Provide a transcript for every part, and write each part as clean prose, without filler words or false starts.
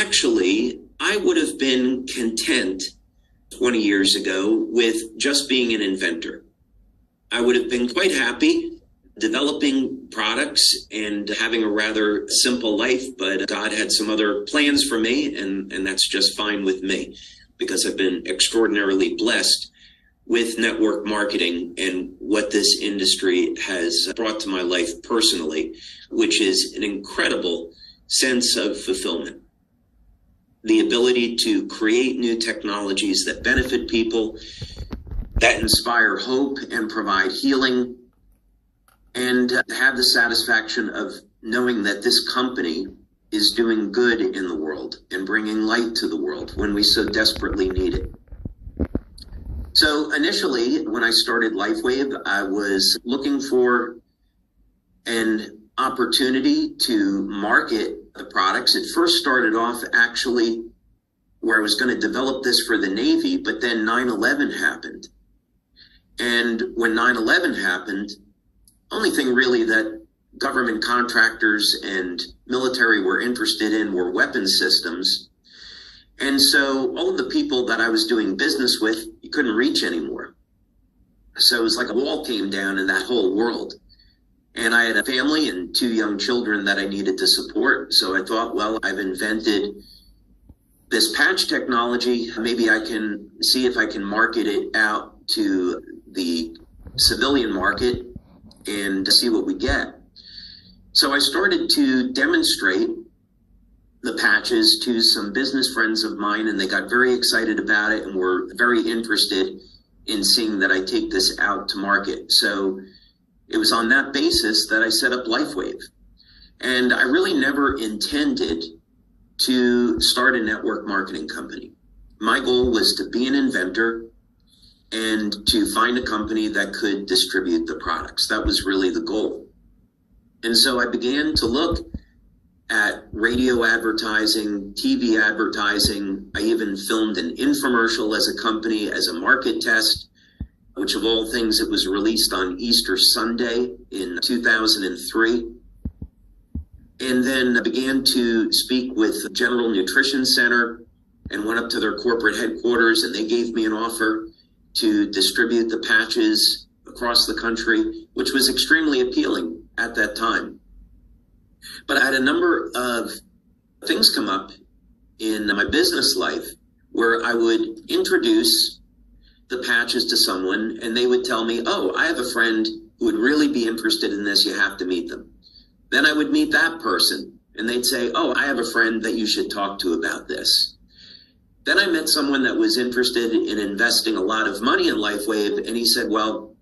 actually, I would have been content 20 years ago with just being an inventor. I would have been quite happy developing products and having a rather simple life, but God had some other plans for me, and that's just fine with me, because I've been extraordinarily blessed with network marketing and what this industry has brought to my life personally, which is an incredible sense of fulfillment. The ability to create new technologies that benefit people, that inspire hope and provide healing, and have the satisfaction of knowing that this company is doing good in the world and bringing light to the world when we so desperately need it. So initially, when I started Lifewave, I was looking for an opportunity to market the products. It first started off actually where I was going to develop this for the Navy, but then 9/11 happened. And when 9/11 happened, only thing really that government contractors and military were interested in were weapon systems. And so all of the people that I was doing business with, you couldn't reach anymore. So it was like a wall came down in that whole world. And I had a family and 2 young children that I needed to support. So I thought, well, I've invented this patch technology. Maybe I can see if I can market it out to the civilian market and see what we get. So I started to demonstrate the patches to some business friends of mine, and they got very excited about it and were very interested in seeing that I take this out to market. So it was on that basis that I set up Lifewave. And I really never intended to start a network marketing company. My goal was to be an inventor and to find a company that could distribute the products. That was really the goal. And so I began to look at radio advertising, TV advertising. I even filmed an infomercial as a company, as a market test, which of all things, it was released on Easter Sunday in 2003. And then I began to speak with General Nutrition Center and went up to their corporate headquarters, and they gave me an offer to distribute the patches across the country, which was extremely appealing at that time. But I had a number of things come up in my business life where I would introduce the patches to someone and they would tell me, oh, I have a friend who would really be interested in this. You have to meet them. Then I would meet that person and they'd say, oh, I have a friend that you should talk to about this. Then I met someone that was interested in investing a lot of money in Lifewave, and he said, well,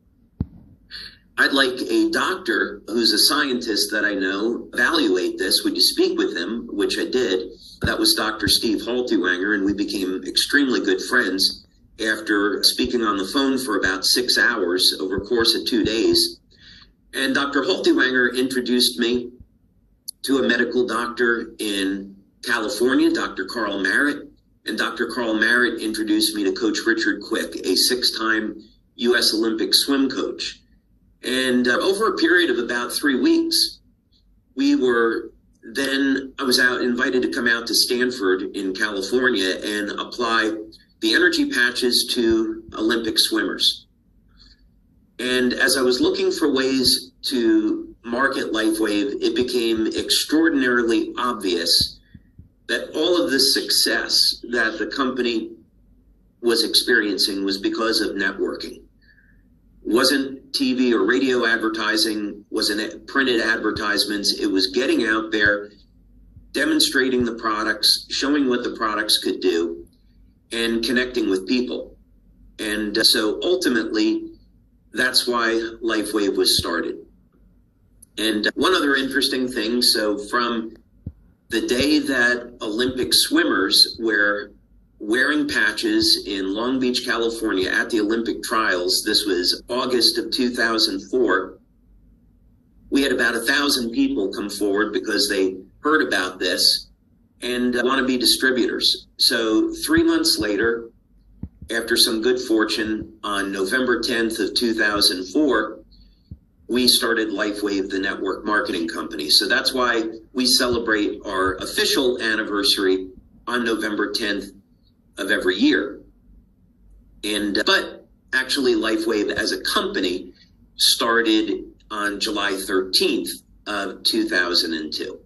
I'd like a doctor who's a scientist that I know evaluate this. Would you speak with him? Which I did. That was Dr. Steve Haltiwanger, and we became extremely good friends after speaking on the phone for about 6 hours over a course of 2 days. And Dr. Haltiwanger introduced me to a medical doctor in California, Dr. Carl Merritt. And Dr. Carl Merritt introduced me to Coach Richard Quick, a 6-time U.S. Olympic swim coach. And over a period of about 3 weeks, I was invited to come out to Stanford in California and apply the energy patches to Olympic swimmers. And as I was looking for ways to market Lifewave, it became extraordinarily obvious that all of the success that the company was experiencing was because of networking. Wasn't TV or radio advertising, wasn't printed advertisements. It was getting out there, demonstrating the products, showing what the products could do, and connecting with people. And so ultimately, that's why Lifewave was started. And one other interesting thing, so from the day that Olympic swimmers were wearing patches in Long Beach, California at the Olympic trials, this was August of 2004, we had about 1,000 people come forward because they heard about this and want to be distributors. So 3 months later, after some good fortune, on November 10th of 2004, we started Lifewave, the network marketing company. So that's why we celebrate our official anniversary on November 10th of every year. But actually Lifewave as a company started on July 13th of 2002.